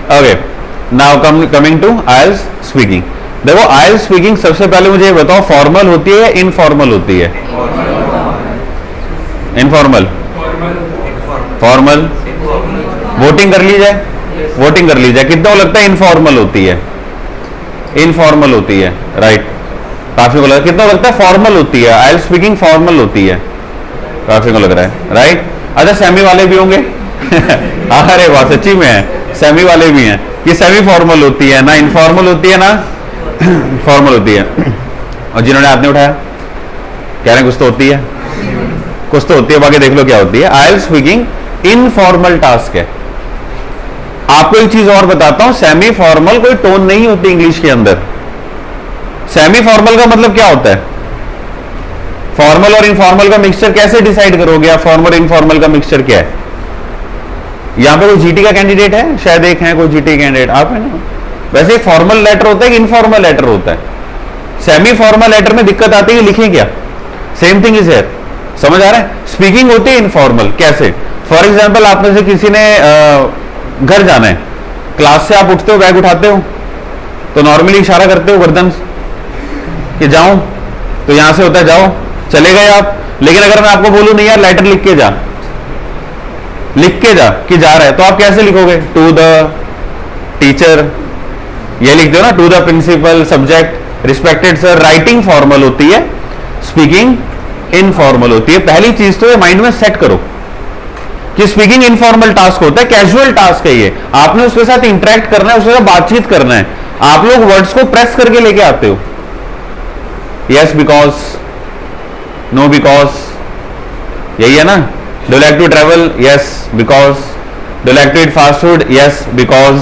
Okay, now coming to IELTS speaking. देखो IELTS speaking सबसे पहले मुझे ये बताओ, फॉर्मल होती है या इनफॉर्मल होती है? Informal, formal. वोटिंग कर ली जाए, वोटिंग कर ली जाए, कितना लगता है इनफॉर्मल होती है? इनफॉर्मल होती है, राइट। काफी को लग रहा है, कितना लगता है फॉर्मल होती है? आइल्स स्पीकिंग फॉर्मल होती है, काफी को लग रहा है, राइट। अच्छा सेमी वाले भी होंगे अरे वाह, सच्ची में है, सेमी वाले भी हैं कि सेमी फॉर्मल होती है ना, इनफॉर्मल होती है ना फॉर्मल होती है। और जिन्होंने हाथ नहीं उठाया कह रहे हैं कुछ तो होती है, कुछ तो होती है, बाकी देख लो क्या होती है। आइल्स स्पीकिंग इनफॉर्मल टास्क है। आपको एक चीज और बताता हूं, सेमी फॉर्मल कोई टोन नहीं होती इंग्लिश के अंदर। सेमी फॉर्मल का मतलब क्या होता है? फॉर्मल और इनफॉर्मल का मिक्सचर कैसे डिसाइड करोगे आप? फॉर्मल इनफॉर्मल का मिक्सचर क्या है? यहां पे कोई जीटी का कैंडिडेट है? शायद एक है कोई जीटी कैंडिडेट, आप है ना। वैसे एक फॉर्मल लेटर होता है कि इनफॉर्मल लेटर होता है? सेमी फॉर्मल लेटर में दिक्कत आती है, लिखें क्या? सेम थिंग इज हियर, समझ आ रहा है? स्पीकिंग होती है इनफॉर्मल। कैसे? फॉर एग्जाम्पल आप में से किसी ने घर जाना है, क्लास से आप उठते हो, बैग उठाते हो, तो नॉर्मली इशारा करते हो गर्दन कि जाऊं, तो यहां से होता है जाओ, चले गए आप। लेकिन अगर मैं आपको बोलूं नहीं यार लेटर लिख के जा, लिख के जा कि जा रहा है, तो आप कैसे लिखोगे? टू द टीचर, ये लिख दो ना, to the principal, subject, respected sir. Writing formal होती है, स्पीकिंग इनफॉर्मल होती है। पहली चीज तो ये माइंड में सेट करो कि स्पीकिंग इनफॉर्मल टास्क होता है, कैजुअल टास्क है ये। आपने उसके साथ इंटरेक्ट करना है, उसके साथ बातचीत करना है। आप लोग वर्ड्स को प्रेस करके लेके आते हो, यस बिकॉज, नो बिकॉज, यही है ना। Do like to travel? Yes because. Do like to eat fast food? Yes because.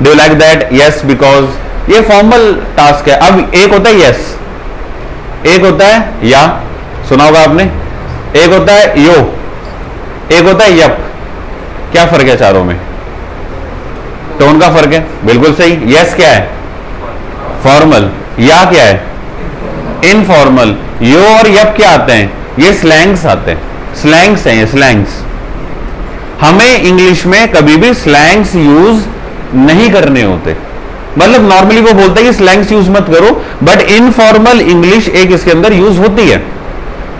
Do like that? Yes because. ये फॉर्मल टास्क है। अब एक होता है यस, एक होता है या, सुना होगा आपने, एक होता है यो, एक होता है यप। क्या फर्क है चारों में? टोन का फर्क है, बिल्कुल सही। यस क्या है? फॉर्मल। या क्या है? इनफॉर्मल। यो और यप क्या आते हैं? ये स्लैंग्स आते हैं, स्लैंग्स हैं ये, स्लैंग्स। हमें इंग्लिश में कभी भी स्लैंग्स यूज नहीं करने होते। मतलब नॉर्मली वो बोलते हैं कि स्लैंग्स यूज मत करो, बट इनफॉर्मल इंग्लिश एक इसके अंदर यूज होती है।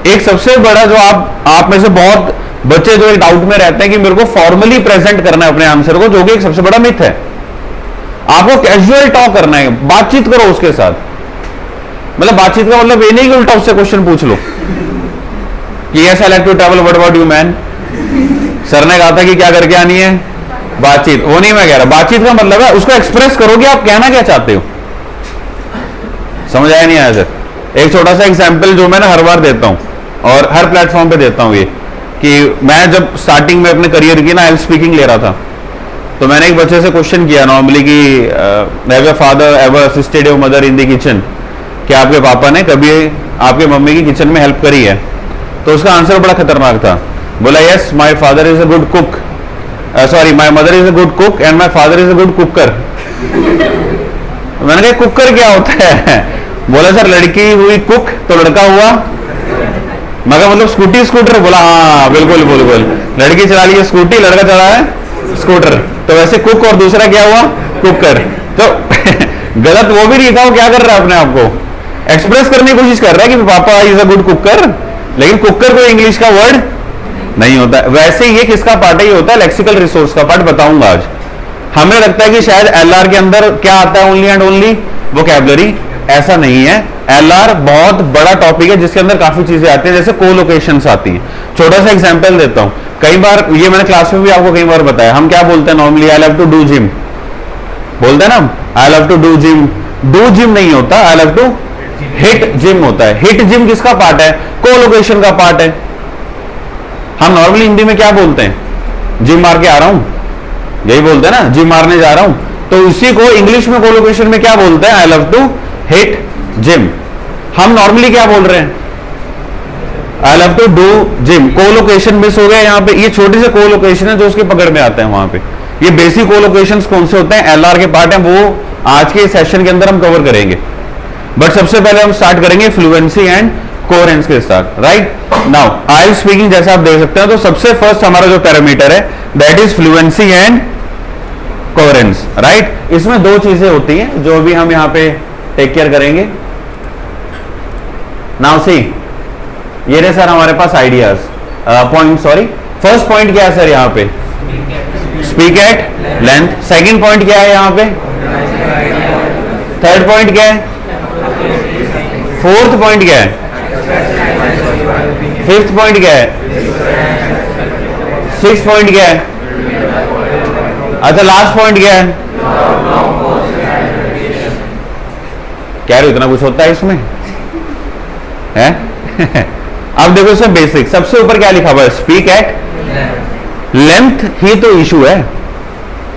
एक सबसे बड़ा जो आप में से बहुत बच्चे जो एक डाउट में रहते हैं कि मेरे को फॉर्मली प्रेजेंट करना है अपने आंसर को, जो कि एक सबसे बड़ा मिथ है। आपको कैजुअल टॉक करना है, बातचीत करो उसके साथ। मतलब बातचीत का मतलब ये नहीं कि उल्टा उससे क्वेश्चन पूछ लो कि yes I like to travel, what about you man. Sir ने कहा था कि क्या करके आनी है? बातचीत। वो नहीं मैं कह रहा, बातचीत का मतलब है उसको एक्सप्रेस करो कि आप कहना क्या चाहते हो। समझ आया नहीं आया सर? एक छोटा सा एग्जाम्पल जो मैं ना हर बार देता हूं और हर प्लेटफॉर्म पे देता हूं, ये कि मैं जब स्टार्टिंग में अपने करियर की ना आइल्स स्पीकिंग ले रहा था, तो मैंने एक बच्चे से क्वेश्चन किया नॉर्मली कि have your father ever assisted your mother in the kitchen? क्या आपके पापा ने कभी आपके मम्मी की किचन में हेल्प करी है? तो उसका आंसर बड़ा खतरनाक था। बोला yes my father is a good cook, sorry my mother is a good cook and my father is a good cooker. मैंने कहा कुकर क्या होता है? बोला सर लड़की हुई कुक तो लड़का हुआ, मगर मतलब स्कूटी स्कूटर। बोला हाँ बिल्कुल बिल्कुल, लड़की चला ली है स्कूटी, लड़का चला है स्कूटर, तो वैसे कुक और दूसरा क्या हुआ? कुकर। तो गलत वो भी नहीं था, वो क्या कर रहा है अपने आप को एक्सप्रेस करने की कोशिश कर रहा है कि पापा इज अ गुड कुकर, लेकिन कुकर कोई इंग्लिश का वर्ड नहीं होता। वैसे ये किसका पार्ट है? ये होता है लेक्सिकल रिसोर्स का पार्ट। बताऊंगा आज। हमें लगता है कि शायद एलआर के अंदर क्या आता है? Only and only vocabulary. ऐसा नहीं है। एलआर बहुत बड़ा टॉपिक है जिसके अंदर काफी चीजें आती हैं, जैसे कोलोकेशंस आती हैं। छोटा सा एग्जांपल देता हूं। कई बार ये मैंने क्लास में भी आपको कई बार बताया, हम क्या बोलते हैं normally? I love to do gym बोलते हैं ना, I love to do gym. Do gym नहीं होता, I love to hit gym होता है। हिट जिम किसका पार्ट है? कोलोकेशन का पार्ट है। हम नॉर्मली हिंदी में क्या बोलते हैं? जिम मार के आ रहा हूं, यही बोलते हैं ना, जिम मारने जा रहा हूं। तो इसी को इंग्लिश में कोलोकेशन में क्या बोलते हैं? I love to hit gym. हम नॉर्मली क्या बोल रहे हैं? I love to do gym. Collocation miss हो गया यहाँ पे। ये छोटे से कोलोकेशन है जो उसके पकड़ में आते हैं वहां पे। ये बेसिक कोलोकेशन कौन से होते हैं? एलआर के पार्ट है, वो आज के सेशन के अंदर हम कवर करेंगे। बट सबसे पहले हम स्टार्ट करेंगे फ्लुएंसी एंड कोहेरेंस के साथ। राइट नाउ आइल्स स्पीकिंग जैसा आप देख सकते हैं, तो सबसे फर्स्ट हमारा जो पैरामीटर है that is fluency and coherence. Occurrence, right. इसमें दो चीजें होती हैं जो भी हम यहां पे टेक केयर करेंगे। नाउ सी, ये रहे सर हमारे पास ideas, point, sorry, first point क्या है सर यहाँ पे? Speak at length. Second point क्या है यहाँ पे? थर्ड पॉइंट क्या है? फोर्थ पॉइंट क्या है? फिफ्थ पॉइंट क्या है? सिक्स पॉइंट क्या है? अच्छा, लास्ट पॉइंट क्या है? क्या रे, इतना कुछ होता है इसमें है? अब देखो इसमें बेसिक, सबसे ऊपर क्या लिखा हुआ है? स्पीक एट लेंथ ही तो इशू है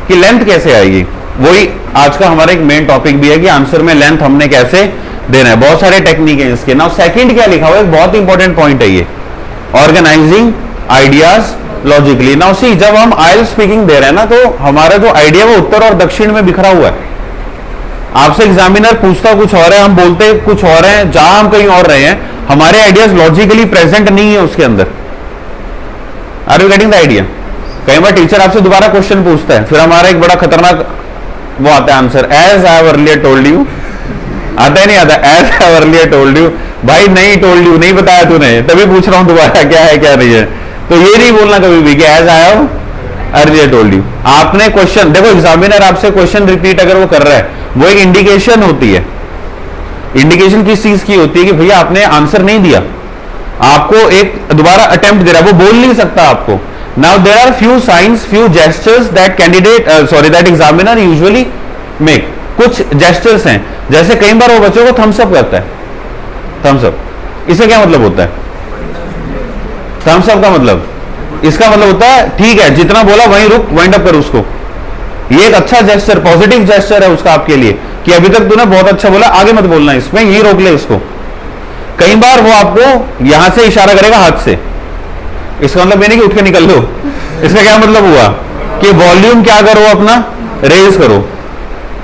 कि लेंथ कैसे आएगी। वही आज का हमारा एक मेन टॉपिक भी है कि आंसर में लेंथ हमने कैसे देना है। बहुत सारे टेक्निक है इसके। नाउ सेकंड क्या लिखा हुआ है? बहुत इंपॉर्टेंट पॉइंट है ये, organizing ideas logically. Now see, जब हम आइल स्पीकिंग दे रहे हैं ना, तो हमारा जो आइडिया वो उत्तर और दक्षिण में बिखरा हुआ है। आपसे एग्जामिनर पूछता कुछ और है, हम बोलते कुछ और है, जहां हम कहीं और रहे हैं, हमारे आइडियाज लॉजिकली प्रेजेंट नहीं है उसके अंदर। Are you getting the idea? कई बार टीचर आपसे दोबारा क्वेश्चन पूछता है, फिर हमारा एक बड़ा खतरनाक वो आता है answer, as I have earlier told you. आता है नहीं आता? As I have earlier told you. भाई नहीं टोल्ड यू, नहीं बताया तूने, तभी पूछ रहा हूं दोबारा क्या है क्या नहीं है। तो ये नहीं बोलना कभी भी कि as I have earlier told you. आपने क्वेश्चन देखो, एग्जामिनर आपसे क्वेश्चन रिपीट अगर वो कर रहा है, वो एक इंडिकेशन होती है। इंडिकेशन किस चीज की होती है? कि भैया आपने आंसर नहीं दिया, आपको एक दोबारा अटेम्प्ट दे रहा है, वो बोल नहीं सकता आपको। Now there are few signs, few gestures that candidate that examiner usually make. कुछ जेस्चर्स हैं, जैसे कई बार वो बच्चों को थम्स अप करता है। थम्स अप, इससे क्या मतलब होता है? थम्स अप का मतलब, इसका मतलब होता है ठीक है, जितना बोला वहीं रुक, वाइंड अप कर उसको। ये एक अच्छा जेस्चर, पॉजिटिव जेस्चर है उसका आपके लिए कि अभी तक तूने बहुत अच्छा बोला, आगे मत बोलना इसमें, यही रोक ले इसको। कई बार वो आपको यहां से इशारा करेगा हाथ से, इसका मतलब ये नहीं कि उठ के निकल लो। इसका क्या मतलब हुआ? कि वॉल्यूम क्या करो, अपना रेज करो,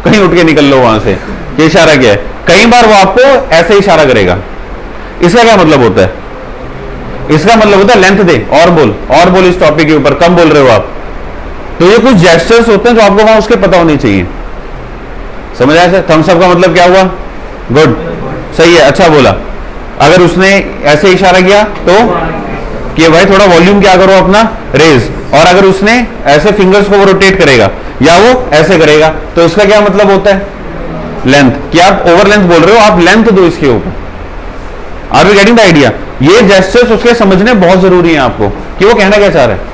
कहीं उठ के निकल लो वहां से। ये इशारा क्या है? कई बार वो आपको ऐसे इशारा करेगा। इसका क्या मतलब होता है? इसका मतलब होता है लेंथ दे, और बोल इस टॉपिक के ऊपर, कम बोल रहे हो आप। तो ये कुछ जेस्चर्स होते हैं जो आपको वहां उसके पता होने चाहिए। समझ आया सर? थम्स अप का मतलब क्या हुआ? गुड, सही है, अच्छा बोला। अगर उसने ऐसे इशारा किया तो कि भाई थोड़ा वॉल्यूम क्या करो अपना रेज, और अगर उसने ऐसे फिंगर्स को वो रोटेट करेगा या वो ऐसे करेगा, तो इसका क्या मतलब होता है? लेंथ। कि आप ओवर लेंथ बोल रहे हो, आप लेंथ दो इसके ऊपर। Are we getting the idea? ये जेस्चर्स उसके समझने बहुत जरूरी है आपको कि वो कहना क्या चाह रहा है।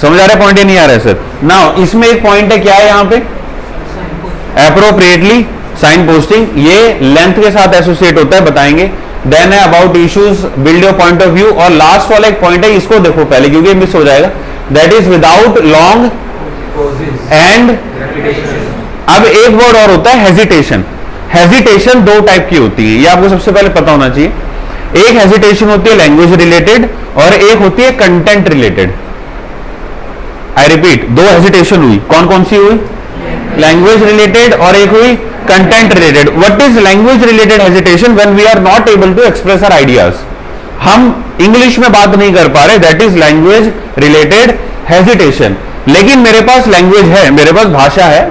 समझ आ रहा है पॉइंट? नहीं आ रहा है सर? नाउ इसमें एक पॉइंट है, क्या है यहाँ पे? Appropriately signposting. ये लेंथ के साथ एसोसिएट होता है, बताएंगे। देन है about issues, build your point of view. और लास्ट वाला एक पॉइंट है, इसको देखो पहले क्योंकि मिस हो जाएगा, that is without long and. अब एक वर्ड और होता है हेजिटेशन। हेजिटेशन दो टाइप की होती है, ये आपको सबसे पहले पता होना चाहिए। एक हेजिटेशन होती है लैंग्वेज रिलेटेड, और एक होती है कंटेंट रिलेटेड। आई रिपीट, दो हेजिटेशन हुई, कौन कौन सी हुई? लैंग्वेज रिलेटेड और एक हुई content related. What is language related hesitation? When we are not able to express our ideas, हम इंग्लिश में बात नहीं कर पा रहे, that is language related hesitation. लेकिन मेरे पास लैंग्वेज है, मेरे पास भाषा है,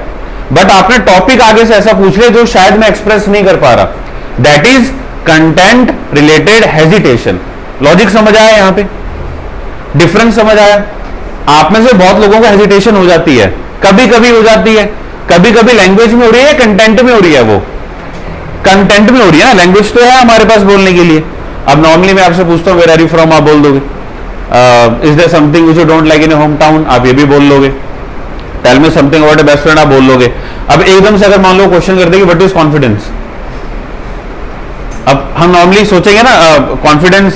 बट आपने टॉपिक आगे से ऐसा पूछ लिया जो शायद मैं एक्सप्रेस नहीं कर पा रहा, that is content related hesitation. Logic समझ आया? यहां पे डिफरेंस समझ आया? आप में से बहुत लोगों को हेजिटेशन हो जाती है, कभी कभी हो जाती है, कभी कभी लैंग्वेज में हो रही है, कंटेंट में हो रही है। वो कंटेंट में हो रही है ना, लैंग्वेज तो है हमारे पास बोलने के लिए। अब नॉर्मली मैं आपसे पूछता हूँ वेयर आर यू फ्रॉम, आप बोल दोगे। Is there something which you don't like in your home town, आप ये भी बोल लोगे। Tell me something about your best friend, आप बोल लोगे। अब एकदम से अगर मान लो क्वेश्चन कर देंगे व्हाट इज कॉन्फिडेंस, अब हम नॉर्मली सोचेंगे ना कॉन्फिडेंस,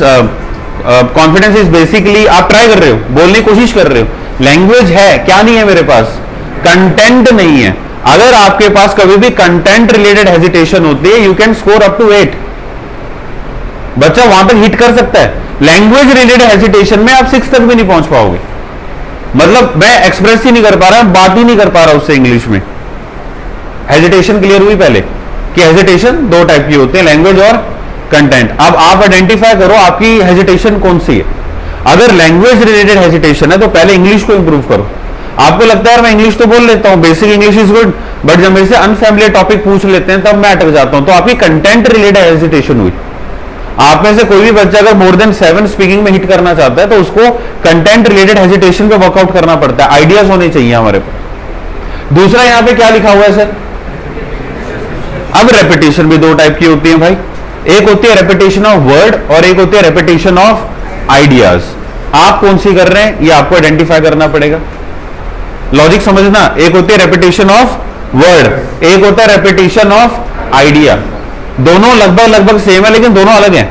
कॉन्फिडेंस इज बेसिकली आप ट्राई कर रहे हो, बोलने की कोशिश कर रहे हो, लैंग्वेज है, क्या नहीं है मेरे पास? कंटेंट नहीं है। अगर आपके पास कभी भी कंटेंट रिलेटेड हेजिटेशन होती है, you can score up to 8, बच्चा वहां तक हिट कर सकता है। लैंग्वेज रिलेटेड हेजिटेशन में आप 6 तक भी नहीं पहुंच पाओगे, मतलब मैं एक्सप्रेस ही नहीं कर पा रहा, बात ही नहीं कर पा रहा उससे इंग्लिश में। हेजिटेशन क्लियर हुई पहले कि हेजिटेशन दो टाइप की होती है, लैंग्वेज और कंटेंट। अब आप आइडेंटिफाई करो आपकी हेजिटेशन कौन सी है। अगर लैंग्वेज रिलेटेड हेजिटेशन है तो पहले इंग्लिश को इंप्रूव करो। आपको लगता है मैं इंग्लिश तो बोल लेता हूं, basic English is good, but जब मेरे से अनफैमिलियर टॉपिक पूछ लेते हैं तब मैं अटक जाता हूं। तो आपकी कंटेंट रिलेटेड हेजिटेशन हुई। आप में से कोई भी बच्चा अगर मोर देन 7 स्पीकिंग में हिट करना चाहता है तो उसको कंटेंट रिलेटेड हेजिटेशन पे वर्कआउट करना पड़ता है, आइडियाज होने चाहिए हमारे पास। दूसरा यहां पे क्या लिखा हुआ है सर? अब रेपिटेशन भी दो टाइप की होती है भाई, एक होती है रेपिटेशन ऑफ वर्ड और एक होती है रेपिटेशन ऑफ आइडियाज। आप कौन सी कर रहे हैं ये आपको आइडेंटिफाई करना पड़ेगा। लॉजिक समझना, एक होती है रेपिटेशन ऑफ वर्ड, एक होता है रेपिटेशन ऑफ आइडिया। दोनों लगभग सेम है लेकिन दोनों अलग हैं।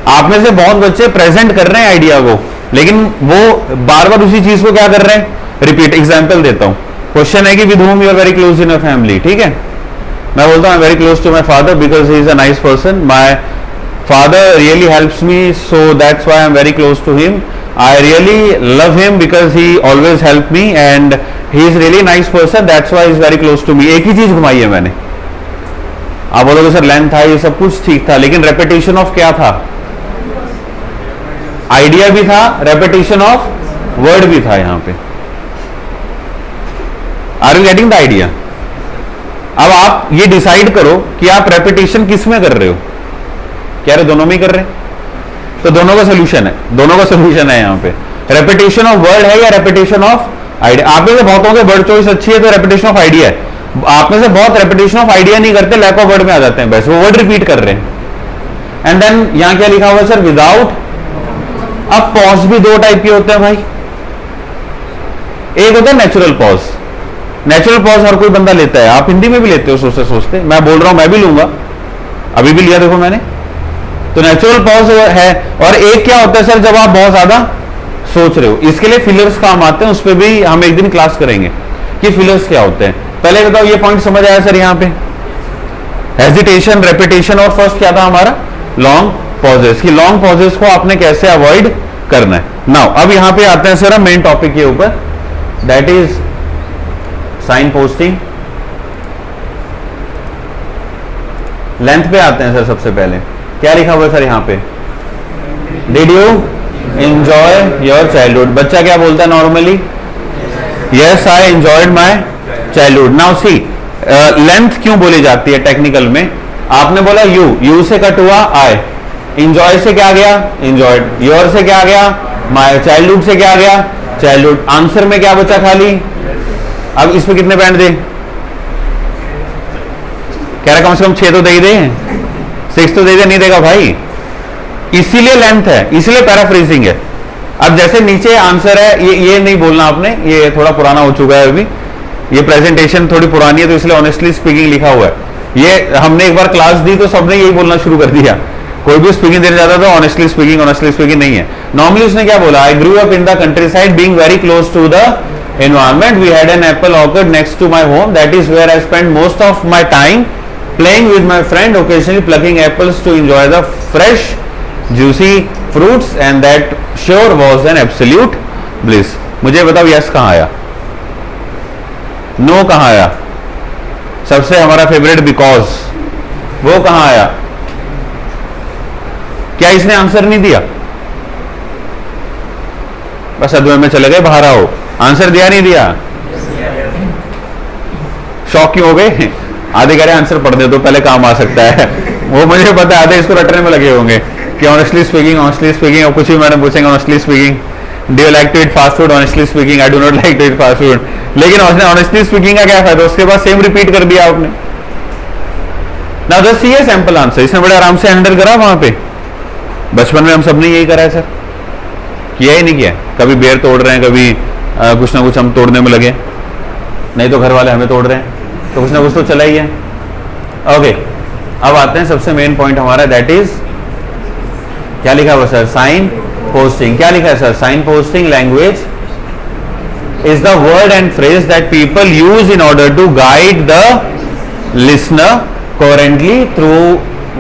आप में से बहुत बच्चे प्रेजेंट कर रहे हैं आइडिया को, लेकिन वो बार बार उसी चीज को क्या कर रहे हैं? रिपीट। एग्जांपल देता हूं, क्वेश्चन है कि with whom you are very close in your family, ठीक है? मैं बोलता हूं I am very close to my father because he is a nice person, my father really helps me so that's why I am very close to him, I really love him because he always help me and he is really nice person that's why is very close to me. एक ही चीज घुमाई है मैंने। आप बोलोगे sir length था, ये सब कुछ ठीक था, लेकिन रेपिटेशन ऑफ क्या था? आइडिया भी था, रेपिटेशन ऑफ वर्ड भी था यहां पे। Are you getting the idea? अब आप ये डिसाइड करो कि आप रेपिटेशन किस में कर रहे हो। क्या रे दोनों में ही कर रहे हैं? तो दोनों का सोल्यूशन है, दोनों का सोल्यूशन है यहां पे। रेपिटेशन ऑफ वर्ड है या रेपिटेशन ऑफ आइडिया? आप में से बहुतों के वर्ड चॉइस अच्छी है तो रेपिटेशन ऑफ आइडिया है। आप में से बहुत रेपिटेशन ऑफ आइडिया नहीं करते, लैक ऑफ वर्ड में आ जाते हैं, बस वो वर्ड रिपीट कर रहे हैं। एंड देन यहां क्या लिखा हुआ है सर? विदाउट। अब पॉज भी दो टाइप के होते हैं भाई, एक होता है नेचुरल पॉज। नेचुरल पॉज हर कोई बंदा लेता है, आप हिंदी में भी लेते हो सोचते सोचते, मैं बोल रहा हूं मैं भी लूंगा, अभी भी लिया देखो मैंने। तो नेचुरल पॉज है। और एक क्या होता है सर? जब आप बहुत ज्यादा सोच रहे हो, इसके लिए फिलर्स काम आते हैं, उस पर भी हम एक दिन क्लास करेंगे कि फिलर्स क्या होते हैं। पहले बताओ ये पॉइंट समझ आया सर? यहां पे हेजिटेशन, रेपिटेशन और फर्स्ट क्या था हमारा? Long pauses. कि लॉन्ग पॉजेस को आपने कैसे अवॉइड करना है। नाउ अब यहां पे आते हैं सर हम मेन टॉपिक के ऊपर, that is sine posting. Length पे आते हैं सर। सबसे पहले क्या लिखा हुआ है सर यहां पे? Did you enjoy your childhood? बच्चा क्या बोलता है normally? Yes I enjoyed my childhood. Now C length क्यों बोली जाती है टेक्निकल में? आपने बोला यू से कट हुआ आई, इंजॉय से क्या गया? इंजॉयड। योर से क्या गया? माय। चाइल्डहुड से क्या गया? चाइल्डहुड। आंसर में क्या बचा? खाली। अब इस पे कितने पॉइंट दे? कह रहा कम से कम 6 तो दे ही दे, 6 तो दे दे, नहीं देगा भाई। इसीलिए लेंथ है, इसीलिए पैराफ्रेजिंग है। अब जैसे नीचे आंसर है, ये नहीं बोलना आपने, ये थोड़ा पुराना हो चुका है अभी, ये प्रेजेंटेशन थोड़ी पुरानी है तो इसलिए ऑनेस्टली स्पीकिंग लिखा हुआ है। ये हमने एक बार क्लास दी तो सबने यही बोलना शुरू कर दिया, कोई भी स्पीकिंग देने जाता तो ऑनेस्टली स्पीकिंग नहीं है। नॉर्मली उसने क्या बोला? I grew up in the countryside being very close to the environment, we had an apple orchard next to my home, that is where I spent most of my time playing with my friend, occasionally plucking apples to enjoy the fresh juicy fruits, and that sure was an absolute bliss। मुझे बताओ yes कहां आया? No कहां आया? सबसे हमारा favourite because, वो कहां आया? क्या इसने आंसर नहीं दिया? बस अधूरे में चले गए, बाहर आओ। आंसर दिया नहीं दिया? शॉक क्यों हो गए? आधे कह रहे आंसर पढ़ दे तो पहले काम आ सकता है। वो मुझे पता है आधे इसको रटने में लगे होंगे कि ऑनेस्टली स्पीकिंग और कुछ भी मैडम पूछेंगे honestly speaking, do you like to eat fast food? Honestly speaking I do not like to eat fast food. लेकिन ऑनेस्टली स्पीकिंग का क्या फायदा? उसके बाद सेम रिपीट कर दिया आपने। Now just see a sample answer. इसने बड़े आराम से हैंडल करा वहां पे। बचपन में हम सबने यही करा है सर, किया ही नहीं किया? कभी बेर तोड़ रहे हैं, कभी कुछ ना कुछ हम तोड़ने में लगे, नहीं तो घर वाले हमें तोड़ रहे हैं, तो कुछ ना कुछ तो चला ही है। ओके, अब आते हैं सबसे मेन पॉइंट हमारा, दैट इज क्या लिखा हुआ सर? Signposting. क्या लिखा है sir? Signposting language is the word and phrase that people use in order to guide the listener coherently through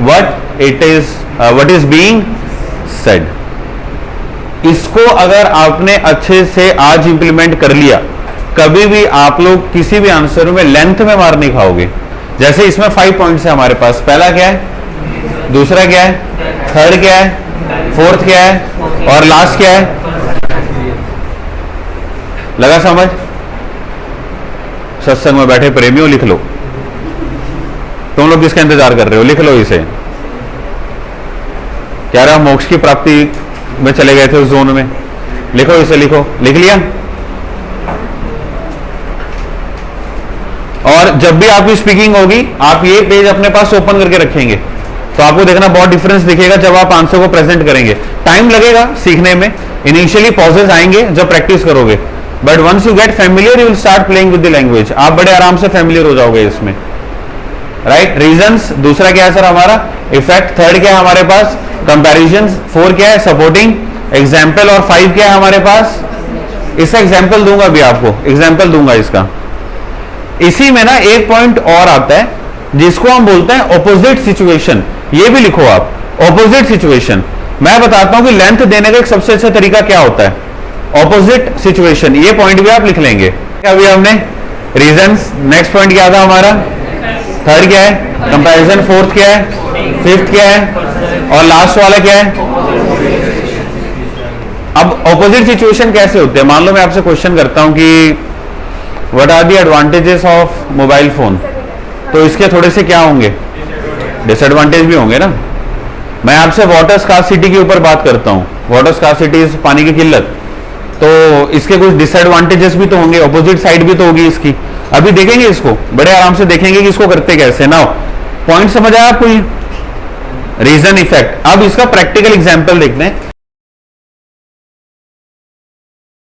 what is being said। इसको अगर आपने अच्छे से आज इंप्लीमेंट कर लिया, कभी भी आप लोग किसी भी आंसर में लेंथ में मार नहीं खाओगे। जैसे इसमें 5 पॉइंट्स है हमारे पास। पहला क्या है, दूसरा क्या है, थर्ड क्या है, फोर्थ क्या है और लास्ट क्या है। लगा समझ? सत्संग में बैठे प्रेमियों लिख लो, तुम लोग किसका इंतजार कर रहे हो? लिख लो इसे। क्या रहा, मोक्ष की प्राप्ति में चले गए थे उस जोन में, लिखो इसे, लिखो। लिख लिया? और जब भी आपकी स्पीकिंग होगी आप ये पेज अपने पास ओपन करके रखेंगे तो आपको देखना बहुत डिफरेंस दिखेगा जब आप आंसर को प्रेजेंट करेंगे। टाइम लगेगा सीखने में, इनिशियली पॉजेस आएंगे जब प्रैक्टिस करोगे, but once you get familiar you will start playing with the language. आप बड़े आराम से फैमिलियर हो जाओगे इसमें, राइट? रीजंस दूसरा क्या है सर हमारा? इफेक्ट। थर्ड क्या है हमारे पास? कंपैरिजन। 4 क्या है? सपोर्टिंग। एग्जाम्पल। और 5 क्या है हमारे पास? इसका एग्जाम्पल दूंगा अभी आपको, एग्जाम्पल दूंगा इसका। इसी में ना एक पॉइंट और आता है जिसको हम बोलते हैं ऑपोजिट सिचुएशन। ये भी लिखो आप, ऑपोजिट सिचुएशन। मैं बताता हूं कि लेंथ देने का एक सबसे अच्छा तरीका क्या होता है। ऑपोजिट सिचुएशन, ये पॉइंट भी आप लिख लेंगे। अभी हमने रीजंस, नेक्स्ट पॉइंट क्या था हमारा? थर्ड क्या है? कंपैरिजन। फोर्थ क्या है? फिफ्थ क्या है? और लास्ट वाला क्या है? अब ऑपोजिट सिचुएशन कैसे होते हैं? मान लो मैं आपसे क्वेश्चन करता हूं कि what are the advantages of mobile phone, तो इसके थोड़े से क्या होंगे? डिसएडवांटेज भी होंगे ना। मैं आपसे वाटर स्कार्सिटी के ऊपर बात करता हूं, वाटर स्कार्सिटी पानी की किल्लत, तो इसके कुछ डिसएडवांटेजेस भी तो होंगे, ऑपोजिट साइड भी तो होगी इसकी। अभी देखेंगे इसको, बड़े आराम से देखेंगे कि इसको करते कैसे। नाउ पॉइंट समझ आया आपको? Reason effect. अब इसका प्रैक्टिकल एग्जांपल देखते हैं